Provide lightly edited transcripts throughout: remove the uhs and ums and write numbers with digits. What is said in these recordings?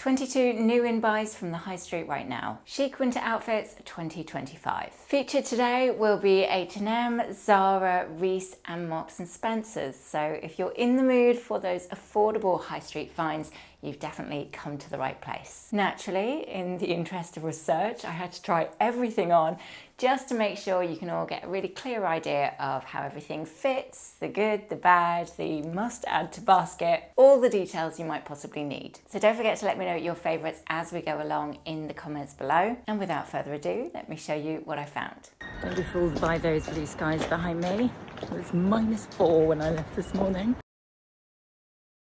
22 new in-buys from the high street right now. Chic winter outfits 2025. Featured today will be H&M, Zara, Reiss and Marks and Spencer's. So if you're in the mood for those affordable high street finds, you've definitely come to the right place. Naturally, in the interest of research, I had to try everything on just to make sure you can all get a really clear idea of how everything fits, the good, the bad, the must add to basket, all the details you might possibly need. So don't forget to let me know your favorites as we go along in the comments below. And without further ado, let me show you what I found. Don't be fooled by those blue skies behind me. It was -4 when I left this morning.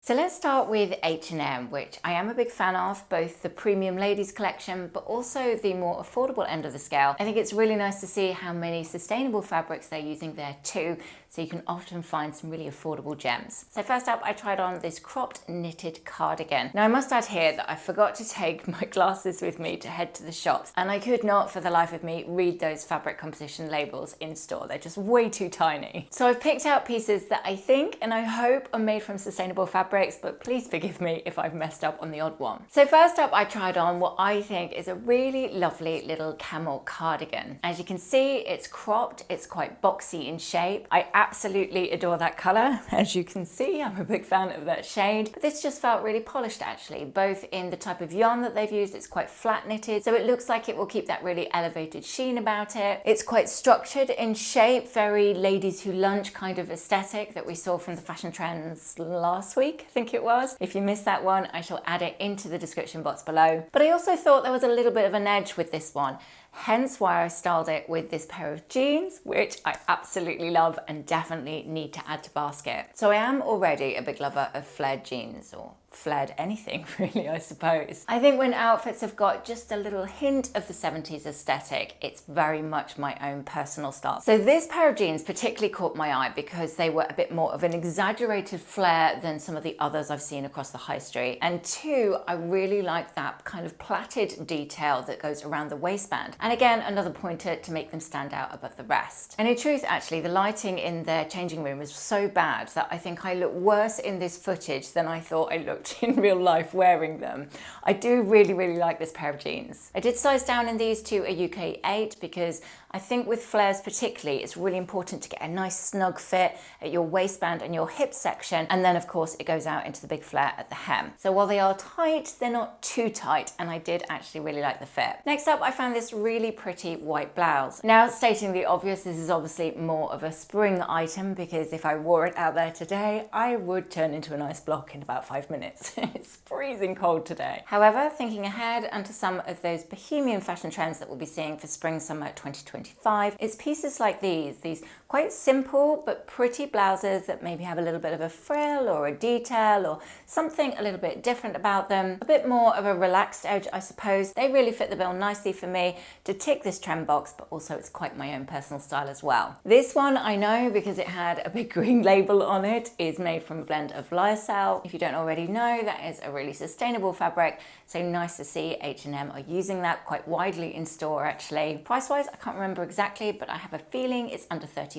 So let's start with H&M, which I am a big fan of, both the premium ladies collection, but also the more affordable end of the scale. I think it's really nice to see how many sustainable fabrics they're using there too, so you can often find some really affordable gems. So first up, I tried on this cropped knitted cardigan. Now I must add here that I forgot to take my glasses with me to head to the shops, and I could not for the life of me read those fabric composition labels in store. They're just way too tiny. So I've picked out pieces that I think and I hope are made from sustainable fabrics, but please forgive me if I've messed up on the odd one. So first up, I tried on what I think is a really lovely little camel cardigan. As you can see, it's cropped, it's quite boxy in shape. I absolutely adore that color. As you can see, I'm a big fan of that shade, but this just felt really polished actually, both in the type of yarn that they've used. It's quite flat knitted, so it looks like it will keep that really elevated sheen about it. It's quite structured in shape, very ladies who lunch kind of aesthetic that we saw from the fashion trends last week, I think it was. If you missed that one, I shall add it into the description box below. But I also thought there was a little bit of an edge with this one, hence why I styled it with this pair of jeans, which I absolutely love and definitely need to add to basket. So I am already a big lover of flared jeans, or flared anything really, I suppose. I think when outfits have got just a little hint of the 70s aesthetic, it's very much my own personal style. So this pair of jeans particularly caught my eye because they were a bit more of an exaggerated flare than some of the others I've seen across the high street. And two, I really like that kind of plaited detail that goes around the waistband. And again, another pointer to make them stand out above the rest. And in truth, actually, the lighting in their changing room is so bad that I think I look worse in this footage than I thought I looked in real life wearing them. I do really like this pair of jeans. I did size down in these to a UK 8 because I think with flares particularly, it's really important to get a nice snug fit at your waistband and your hip section. And then of course it goes out into the big flare at the hem. So while they are tight, they're not too tight, and I did actually really like the fit. Next up, I found this really pretty white blouse. Now, stating the obvious, this is obviously more of a spring item because if I wore it out there today, I would turn into an ice block in about 5 minutes. It's freezing cold today. However, thinking ahead onto some of those bohemian fashion trends that we'll be seeing for spring summer 2025, it's pieces like these quite simple but pretty blouses that maybe have a little bit of a frill or a detail or something a little bit different about them, a bit more of a relaxed edge, I suppose. They really fit the bill nicely for me to tick this trend box, but also it's quite my own personal style as well. This one I know because it had a big green label on it, is made from a blend of lyocell. If you don't already know, that is a really sustainable fabric, so nice to see H&M are using that quite widely in store actually. Price wise, I can't remember exactly, but I have a feeling it's under £30.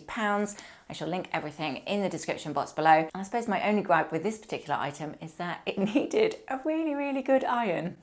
I shall link everything in the description box below. And I suppose my only gripe with this particular item is that it needed a really good iron.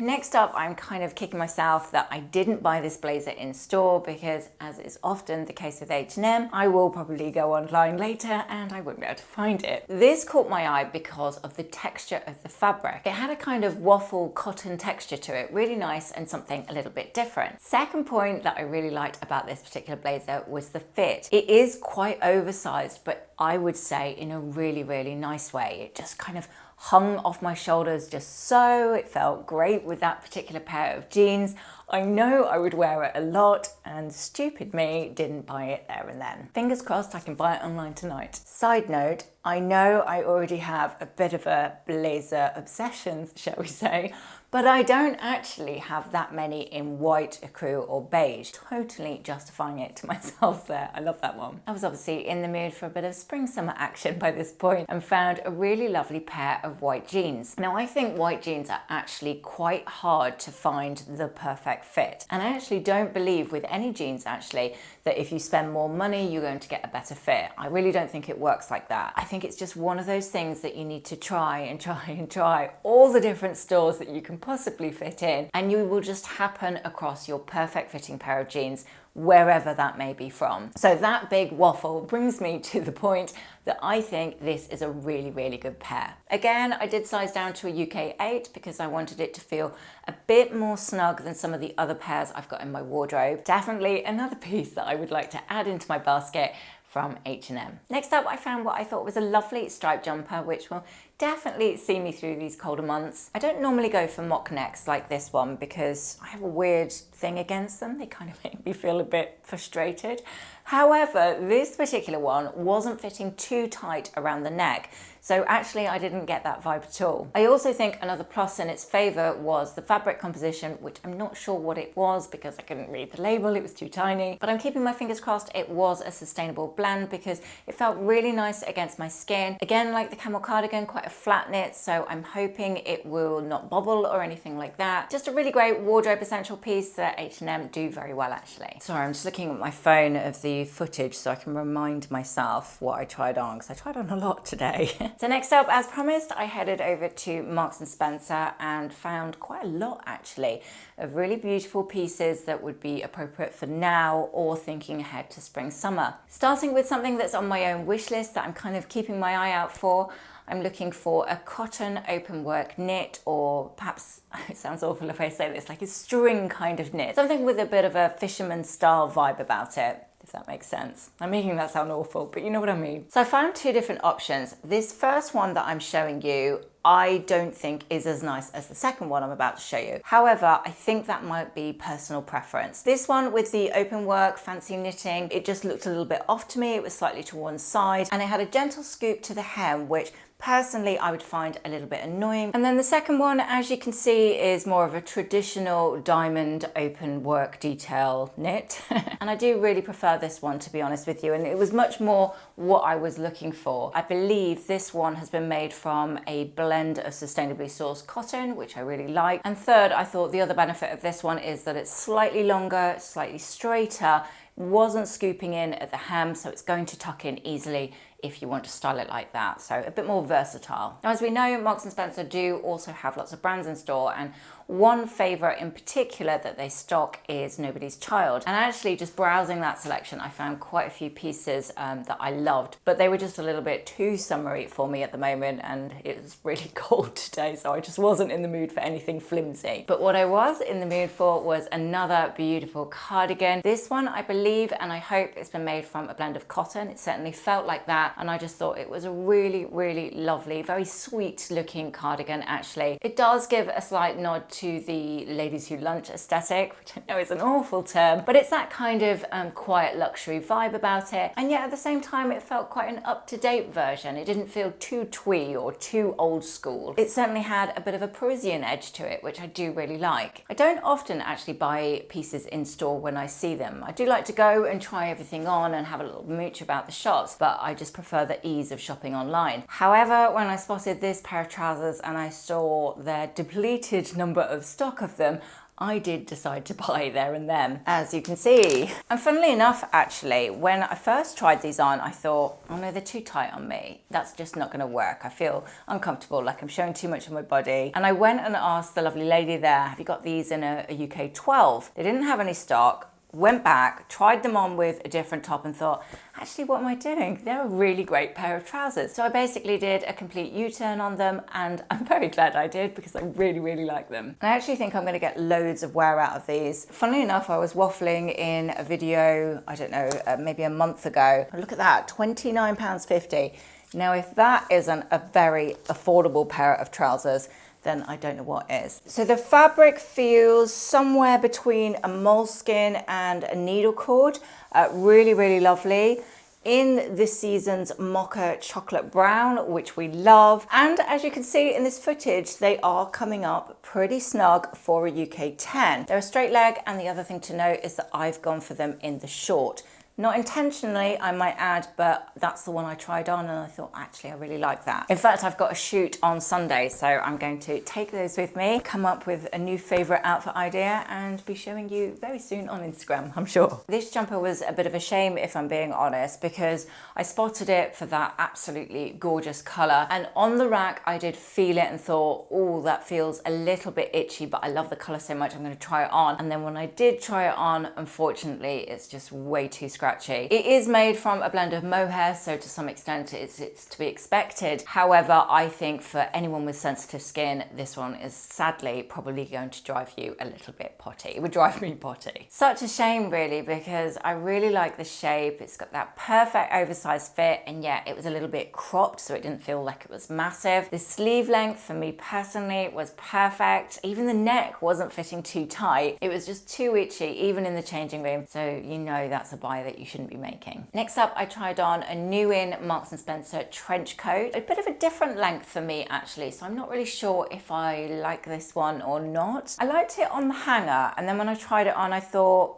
Next up, I'm kind of kicking myself that I didn't buy this blazer in store because, as is often the case with H&M, I will probably go online later and I won't be able to find it. This caught my eye because of the texture of the fabric. It had a kind of waffle cotton texture to it, really nice and something a little bit different. Second point that I really liked about this particular blazer was the fit. It is quite oversized, but I would say in a really nice way. It just kind of hung off my shoulders just so. It felt great with that particular pair of jeans. I know I would wear it a lot, and stupid me didn't buy it there and then. Fingers crossed I can buy it online tonight. Side note, I know I already have a bit of a blazer obsession, shall we say, but I don't actually have that many in white, ecru or beige. Totally justifying it to myself there. I love that one. I was obviously in the mood for a bit of spring summer action by this point and found a really lovely pair of white jeans. Now I think white jeans are actually quite hard to find the perfect fit, and I actually don't believe with any jeans actually that if you spend more money you're going to get a better fit. I really don't think it works like that. I think it's just one of those things that you need to try and try and try all the different stores that you can possibly fit in, and you will just happen across your perfect fitting pair of jeans wherever that may be from. So that big waffle brings me to the point that I think this is a really, really good pair. Again, I did size down to a UK 8 because I wanted it to feel a bit more snug than some of the other pairs I've got in my wardrobe. Definitely another piece that I would like to add into my basket from H&M. Next up, I found what I thought was a lovely striped jumper, which will definitely see me through these colder months. I don't normally go for mock necks like this one because I have a weird thing against them. They kind of make me feel a bit frustrated. However, this particular one wasn't fitting too tight around the neck, so actually I didn't get that vibe at all. I also think another plus in its favour was the fabric composition, which I'm not sure what it was because I couldn't read the label, it was too tiny, but I'm keeping my fingers crossed it was a sustainable blend because it felt really nice against my skin. Again, like the camel cardigan, quite a flat knit, so I'm hoping it will not bobble or anything like that. Just a really great wardrobe essential piece that H&M do very well actually. Sorry, I'm just looking at my phone of the footage so I can remind myself what I tried on, because I tried on a lot today. So next up, as promised, I headed over to Marks & Spencer and found quite a lot actually of really beautiful pieces that would be appropriate for now or thinking ahead to spring summer. Starting with something that's on my own wish list that I'm kind of keeping my eye out for. I'm looking for a cotton open work knit, or perhaps, it sounds awful if I say this, like a string kind of knit. Something with a bit of a fisherman style vibe about it, if that makes sense. I'm making that sound awful, but you know what I mean. So I found two different options. This first one that I'm showing you, I don't think is as nice as the second one I'm about to show you. However, I think that might be personal preference. This one with the open work, fancy knitting, it just looked a little bit off to me. It was slightly to one side and it had a gentle scoop to the hem, which personally I would find a little bit annoying. And then the second one, as you can see, is more of a traditional diamond open work detail knit. And I do really prefer this one, to be honest with you. And it was much more what I was looking for. I believe this one has been made from a blend of sustainably sourced cotton, which I really like. And third, I thought the other benefit of this one is that it's slightly longer, slightly straighter, wasn't scooping in at the hem, so it's going to tuck in easily if you want to style it like that. So a bit more versatile. Now, as we know, Marks & Spencer do also have lots of brands in store, and one favourite in particular that they stock is Nobody's Child. And actually just browsing that selection, I found quite a few pieces that I loved, but they were just a little bit too summery for me at the moment, and it was really cold today, so I just wasn't in the mood for anything flimsy. But what I was in the mood for was another beautiful cardigan. This one, I believe, and I hope it's been made from a blend of cotton. It certainly felt like that, and I just thought it was a really, really lovely, very sweet looking cardigan actually. It does give a slight nod to the ladies who lunch aesthetic, which I know is an awful term, but it's that kind of quiet luxury vibe about it. And yet at the same time, it felt quite an up-to-date version. It didn't feel too twee or too old school. It certainly had a bit of a Parisian edge to it, which I do really like. I don't often actually buy pieces in store when I see them. I do like to go and try everything on and have a little mooch about the shops, but I just prefer the ease of shopping online. However, when I spotted this pair of trousers and I saw their depleted number of stock of them, I did decide to buy there and then, as you can see. And funnily enough, actually, when I first tried these on, I thought, oh no, they're too tight on me. That's just not gonna work. I feel uncomfortable, like I'm showing too much of my body. And I went and asked the lovely lady there, have you got these in a UK 12? They didn't have any stock. Went back, tried them on with a different top and thought, actually, what am I doing? They're a really great pair of trousers. So I basically did a complete U-turn on them, and I'm very glad I did because I really, really like them. And I actually think I'm gonna get loads of wear out of these. Funnily enough, I was waffling in a video, I don't know, maybe a month ago. Look at that, £29.50. Now, if that isn't a very affordable pair of trousers, then I don't know what is. So the fabric feels somewhere between a moleskin and a needle cord. Really, really lovely. In this season's mocha chocolate brown, which we love. And as you can see in this footage, they are coming up pretty snug for a UK 10. They're a straight leg, and the other thing to note is that I've gone for them in the short. Not intentionally, I might add, but that's the one I tried on and I thought, actually, I really like that. In fact, I've got a shoot on Sunday, so I'm going to take those with me, come up with a new favorite outfit idea and be showing you very soon on Instagram, I'm sure. This jumper was a bit of a shame, if I'm being honest, because I spotted it for that absolutely gorgeous color. And on the rack, I did feel it and thought, oh, that feels a little bit itchy, but I love the color so much, I'm going to try it on. And then when I did try it on, unfortunately, it's just way too scratchy. It is made from a blend of mohair, so to some extent it's to be expected. However, I think for anyone with sensitive skin, this one is sadly probably going to drive you a little bit potty. It would drive me potty. Such a shame really, because I really like the shape. It's got that perfect oversized fit, and yet it was a little bit cropped, so it didn't feel like it was massive. The sleeve length for me personally was perfect. Even the neck wasn't fitting too tight. It was just too itchy, even in the changing room. So you know that's a buy that you shouldn't be making. Next up, I tried on a new in Marks & Spencer trench coat. A bit of a different length for me actually, so I'm not really sure if I like this one or not. I liked it on the hanger, and then when I tried it on, I thought,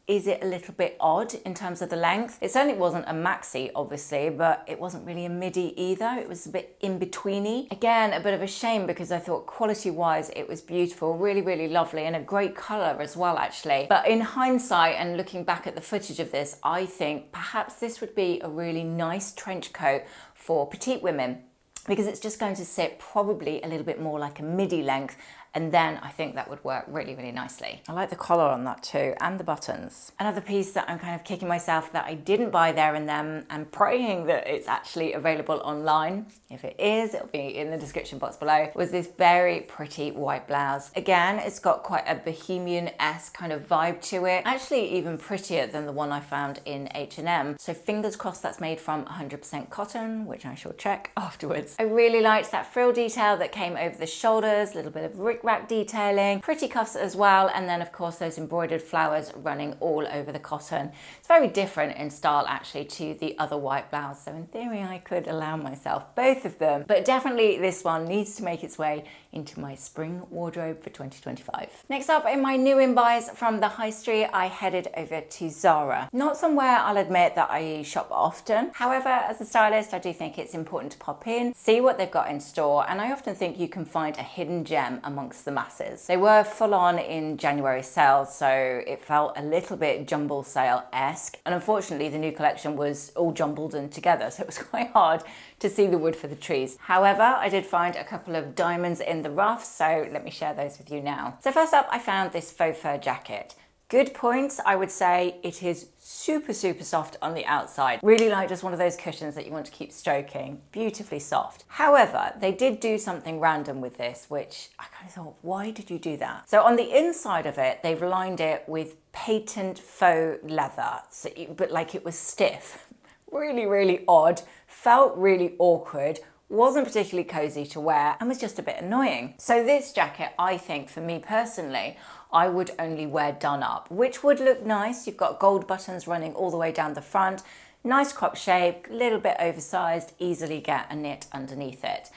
is it a little bit odd in terms of the length? It certainly wasn't a maxi, obviously, but it wasn't really a midi either. It was a bit in-betweeny. Again, a bit of a shame because I thought quality-wise it was beautiful, really, really lovely, and a great color as well, actually. But in hindsight and looking back at the footage of this, I think perhaps this would be a really nice trench coat for petite women, because it's just going to sit probably a little bit more like a midi length, and then I think that would work really, really nicely. I like the collar on that too, and the buttons. Another piece that I'm kind of kicking myself that I didn't buy there and then, and praying that it's actually available online. If it is, it'll be in the description box below, was this very pretty white blouse. Again, it's got quite a bohemian-esque kind of vibe to it. Actually, even prettier than the one I found in H&M. So fingers crossed that's made from 100% cotton, which I shall check afterwards. I really liked that frill detail that came over the shoulders, a little bit of rickrack detailing, pretty cuffs as well, and then of course those embroidered flowers running all over the cotton. It's very different in style actually to the other white blouse, so in theory I could allow myself both of them, but definitely this one needs to make its way into my spring wardrobe for 2025. Next up, in my new in buys from the high street, I headed over to Zara. Not somewhere I'll admit that I shop often. However, as a stylist, I do think it's important to pop in, see what they've got in store, and I often think you can find a hidden gem amongst the masses. They were full on in January sales, so it felt a little bit jumble sale-esque, and unfortunately the new collection was all jumbled in together, so it was quite hard to see the wood for the trees. However, I did find a couple of diamonds in the rough, so let me share those with you now. So first up, I found this faux fur jacket. Good points, I would say it is super, super soft on the outside. Really like just one of those cushions that you want to keep stroking. Beautifully soft. However, they did do something random with this, which I kind of thought, why did you do that? So on the inside of it, they've lined it with patent faux leather, so but like it was stiff. Really, really odd, felt really awkward, wasn't particularly cozy to wear, and was just a bit annoying. So this jacket, I think for me personally, I would only wear done up, which would look nice. You've got gold buttons running all the way down the front, nice crop shape, a little bit oversized, easily get a knit underneath it.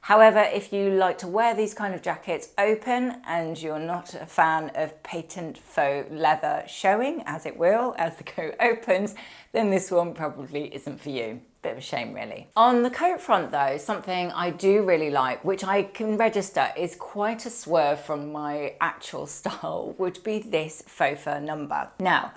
However, if you like to wear these kind of jackets open and you're not a fan of patent faux leather showing, as it will, as the coat opens, then this one probably isn't for you. Bit of a shame really. On the coat front though, something I do really like, which I can register is quite a swerve from my actual style, would be this faux fur number. Now,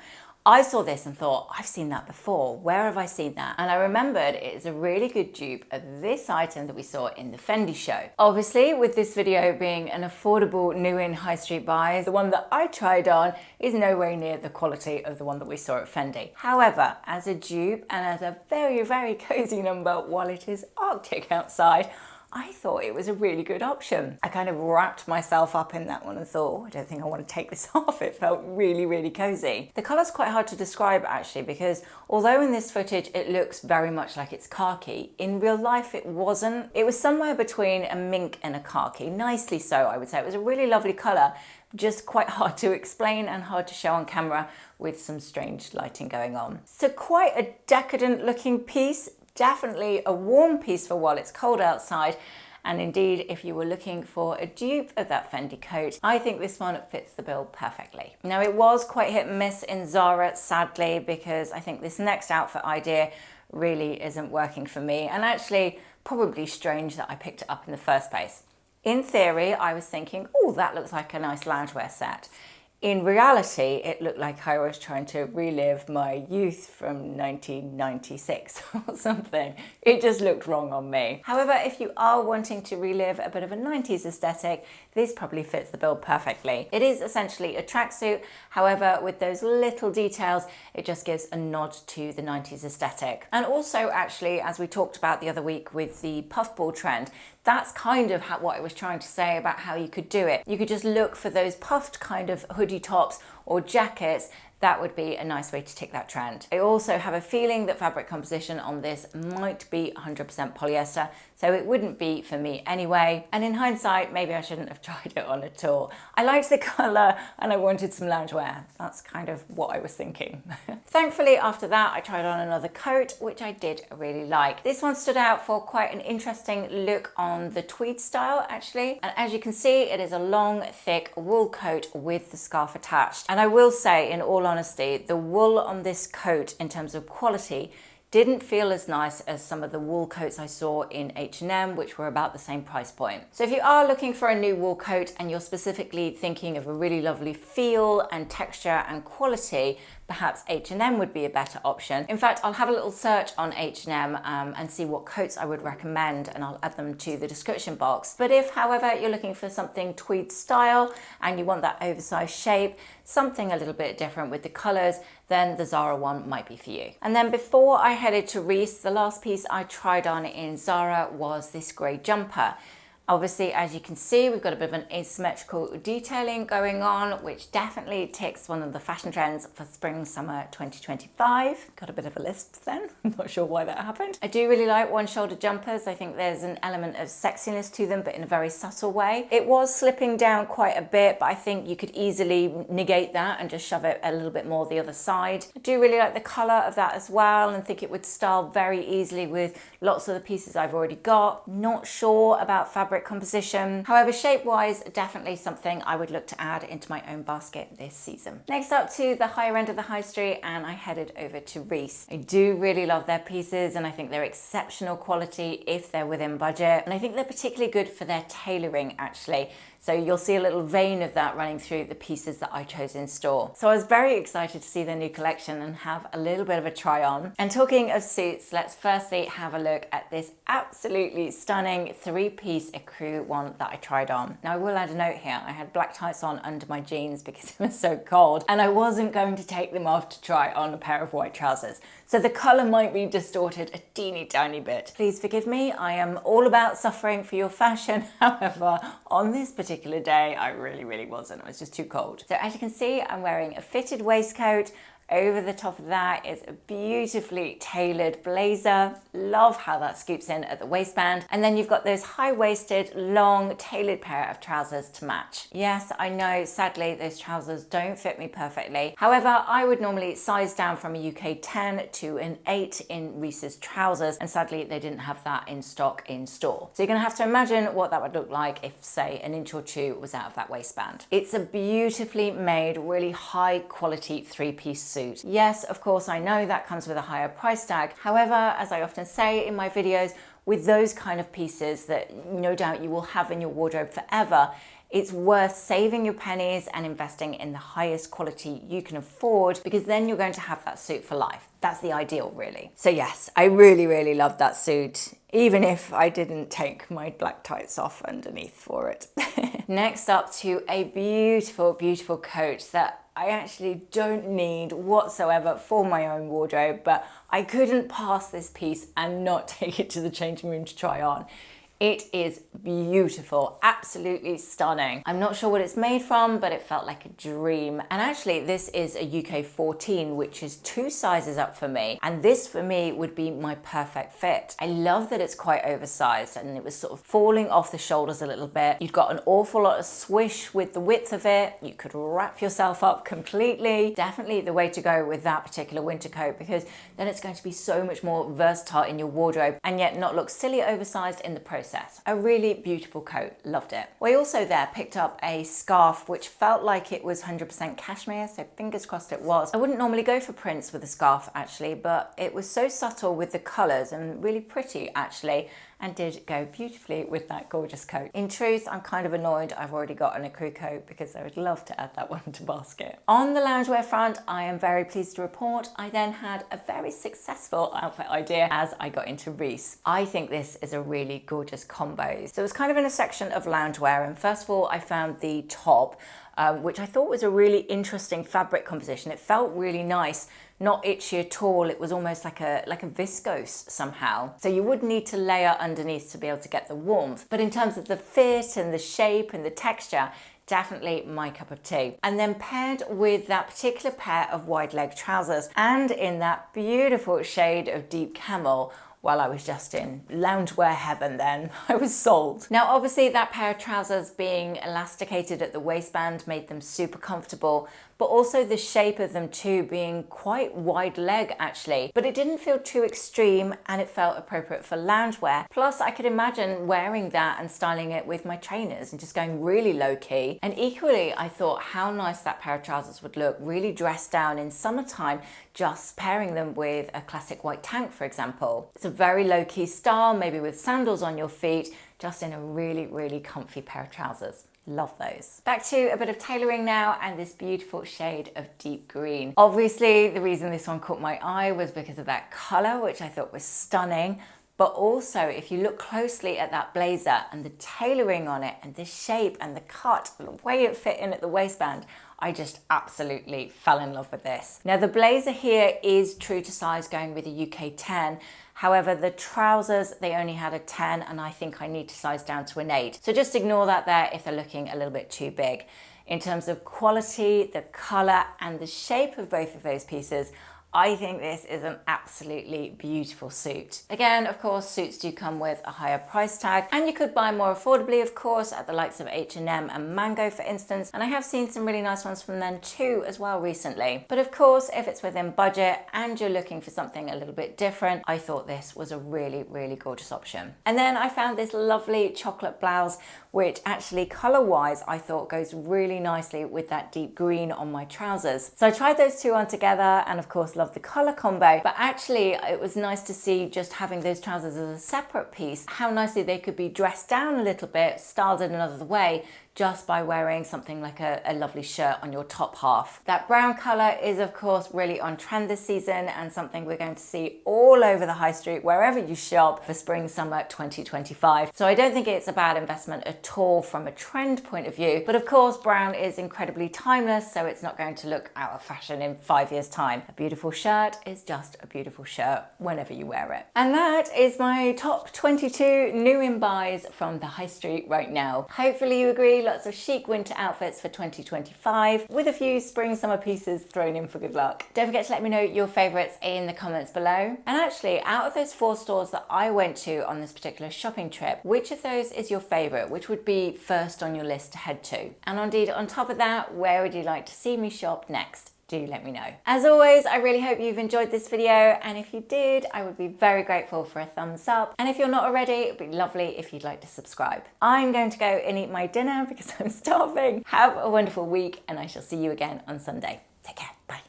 I saw this and thought, I've seen that before. Where have I seen that? And I remembered it is a really good dupe of this item that we saw in the Fendi show. Obviously, with this video being an affordable new in high street buy, the one that I tried on is nowhere near the quality of the one that we saw at Fendi. However, as a dupe and as a very, very cozy number while it is Arctic outside, I thought it was a really good option. I kind of wrapped myself up in that one and thought, oh, I don't think I want to take this off. It felt really, really cozy. The colour's quite hard to describe actually, because although in this footage it looks very much like it's khaki, in real life it wasn't. It was somewhere between a mink and a khaki, nicely so I would say. It was a really lovely colour, just quite hard to explain and hard to show on camera with some strange lighting going on. So quite a decadent looking piece. Definitely a warm piece for while it's cold outside, And indeed, if you were looking for a dupe of that Fendi coat, I think this one fits the bill perfectly. Now, it was quite hit and miss in Zara, sadly, because I think this next outfit idea really isn't working for me, and actually probably strange that I picked it up in the first place. In theory, I was thinking, oh, that looks like a nice loungewear set. In reality, it looked like I was trying to relive my youth from 1996 or something. It just looked wrong on me. However, if you are wanting to relive a bit of a 90s aesthetic, this probably fits the bill perfectly. It is essentially a tracksuit. However, with those little details, it just gives a nod to the 90s aesthetic. And also, actually, as we talked about the other week with the puffball trend, that's kind of what I was trying to say about how you could do it. You could just look for those puffed kind of hoodie tops or jackets. That would be a nice way to tick that trend. I also have a feeling that fabric composition on this might be 100% polyester, so it wouldn't be for me anyway. And in hindsight, maybe I shouldn't have tried it on at all. I liked the color and I wanted some loungewear. That's kind of what I was thinking. Thankfully, after that, I tried on another coat, which I did really like. This one stood out for quite an interesting look on the tweed style, actually. And as you can see, it is a long, thick wool coat with the scarf attached. And I will say, in all honesty, the wool on this coat in terms of quality didn't feel as nice as some of the wool coats I saw in H&M, which were about the same price point. So if you are looking for a new wool coat and you're specifically thinking of a really lovely feel and texture and quality, perhaps H&M would be a better option. In fact, I'll have a little search on H&M and see what coats I would recommend, and I'll add them to the description box. But if, however, you're looking for something tweed style and you want that oversized shape, something a little bit different with the colors, then the Zara one might be for you. And then before I headed to Reiss, the last piece I tried on in Zara was this grey jumper. Obviously, as you can see, we've got a bit of an asymmetrical detailing going on, which definitely ticks one of the fashion trends for spring, summer 2025. Got a bit of a lisp then. I'm not sure why that happened. I do really like one-shoulder jumpers. I think there's an element of sexiness to them, but in a very subtle way. It was slipping down quite a bit, but I think you could easily negate that and just shove it a little bit more the other side. I do really like the color of that as well, and think it would style very easily with lots of the pieces I've already got. Not sure about fabric composition. However, shape-wise, definitely something I would look to add into my own basket this season. Next up to the higher end of the high street, and I headed over to Reiss. I do really love their pieces, and I think they're exceptional quality if they're within budget. And I think they're particularly good for their tailoring, actually. So you'll see a little vein of that running through the pieces that I chose in store. So I was very excited to see their new collection and have a little bit of a try on. And talking of suits, let's firstly have a look at this absolutely stunning three-piece ecru one that I tried on. Now I will add a note here. I had black tights on under my jeans because it was so cold, and I wasn't going to take them off to try on a pair of white trousers. So the color might be distorted a teeny tiny bit. Please forgive me. I am all about suffering for your fashion. However, on this particular day, I really wasn't. I was just too cold. So as you can see, I'm wearing a fitted waistcoat. Over the top of that is a beautifully tailored blazer. Love how that scoops in at the waistband. And then you've got those high-waisted, long, tailored pair of trousers to match. Yes, I know, sadly, those trousers don't fit me perfectly. However, I would normally size down from a UK 10 to an 8 in Reiss's trousers, and sadly, they didn't have that in stock in store. So you're gonna have to imagine what that would look like if, say, an inch or two was out of that waistband. It's a beautifully made, really high-quality three-piece suit. Yes, of course, I know that comes with a higher price tag. However, as I often say in my videos, with those kind of pieces that no doubt you will have in your wardrobe forever, it's worth saving your pennies and investing in the highest quality you can afford, because then you're going to have that suit for life. That's the ideal, really. So yes, I really loved that suit, even if I didn't take my black tights off underneath for it. Next up to a beautiful coat that I actually don't need whatsoever for my own wardrobe, but I couldn't pass this piece and not take it to the changing room to try on. It is beautiful, absolutely stunning. I'm not sure what it's made from, but it felt like a dream. And actually, this is a UK 14, which is 2 sizes up for me. And this for me would be my perfect fit. I love that it's quite oversized and it was sort of falling off the shoulders a little bit. You've got an awful lot of swish with the width of it. You could wrap yourself up completely. Definitely the way to go with that particular winter coat, because then it's going to be so much more versatile in your wardrobe and yet not look silly oversized in the process. process. A really beautiful coat, loved it. We also there picked up a scarf which felt like it was 100% cashmere, so fingers crossed it was. I wouldn't normally go for prints with a scarf actually, but it was so subtle with the colours and really pretty actually, and did go beautifully with that gorgeous coat. In truth, I'm kind of annoyed I've already got an ecru coat because I would love to add that one to basket. On the loungewear front, I am very pleased to report I then had a very successful outfit idea as I got into Reiss. I think this is a really gorgeous combo. So it was kind of in a section of loungewear, and first of all I found the top, which I thought was a really interesting fabric composition. It felt really nice, not itchy at all. It was almost like a viscose somehow. So you would need to layer underneath to be able to get the warmth. But in terms of the fit and the shape and the texture, definitely my cup of tea. And then paired with that particular pair of wide leg trousers and in that beautiful shade of deep camel, well, I was just in loungewear heaven then. I was sold. Now, obviously that pair of trousers being elasticated at the waistband made them super comfortable, but also the shape of them too being quite wide leg actually, but it didn't feel too extreme and it felt appropriate for loungewear. Plus I could imagine wearing that and styling it with my trainers and just going really low key. And equally, I thought how nice that pair of trousers would look, really dressed down in summertime, just pairing them with a classic white tank, for example. It's a very low key style, maybe with sandals on your feet, just in a really, really comfy pair of trousers. Love those. Back to a bit of tailoring now and this beautiful shade of deep green. Obviously, the reason this one caught my eye was because of that color, which I thought was stunning. But also, if you look closely at that blazer and the tailoring on it and the shape and the cut, and the way it fit in at the waistband, I just absolutely fell in love with this. Now the blazer here is true to size, going with a UK 10. However, the trousers, they only had a 10 and I think I need to size down to an 8. So just ignore that there if they're looking a little bit too big. In terms of quality, the color and the shape of both of those pieces, I think this is an absolutely beautiful suit. Again, of course, suits do come with a higher price tag, and you could buy more affordably, of course, at the likes of H&M and Mango, for instance. And I have seen some really nice ones from them too as well recently. But of course, if it's within budget and you're looking for something a little bit different, I thought this was a really, really gorgeous option. And then I found this lovely chocolate blouse, which actually color-wise I thought goes really nicely with that deep green on my trousers. So I tried those two on together and of course love the color combo, but actually it was nice to see just having those trousers as a separate piece, how nicely they could be dressed down a little bit, styled in another way, just by wearing something like a lovely shirt on your top half. That brown color is of course really on trend this season and something we're going to see all over the high street wherever you shop for spring summer 2025. So I don't think it's a bad investment at all from a trend point of view, but of course brown is incredibly timeless, so it's not going to look out of fashion in 5 years time. A beautiful shirt is just a beautiful shirt whenever you wear it. And that is my top 22 new in buys from the high street right now. Hopefully you agree. Lots of chic winter outfits for 2025 with a few spring summer pieces thrown in for good luck. Don't forget to let me know your favorites in the comments below. And actually, out of those 4 stores that I went to on this particular shopping trip, which of those is your favorite? Which would be first on your list to head to? And indeed, on top of that, where would you like to see me shop next? Do let me know. As always, I really hope you've enjoyed this video, and if you did, I would be very grateful for a thumbs up. And if you're not already, it'd be lovely if you'd like to subscribe. I'm going to go and eat my dinner because I'm starving. Have a wonderful week, and I shall see you again on Sunday. Take care. Bye.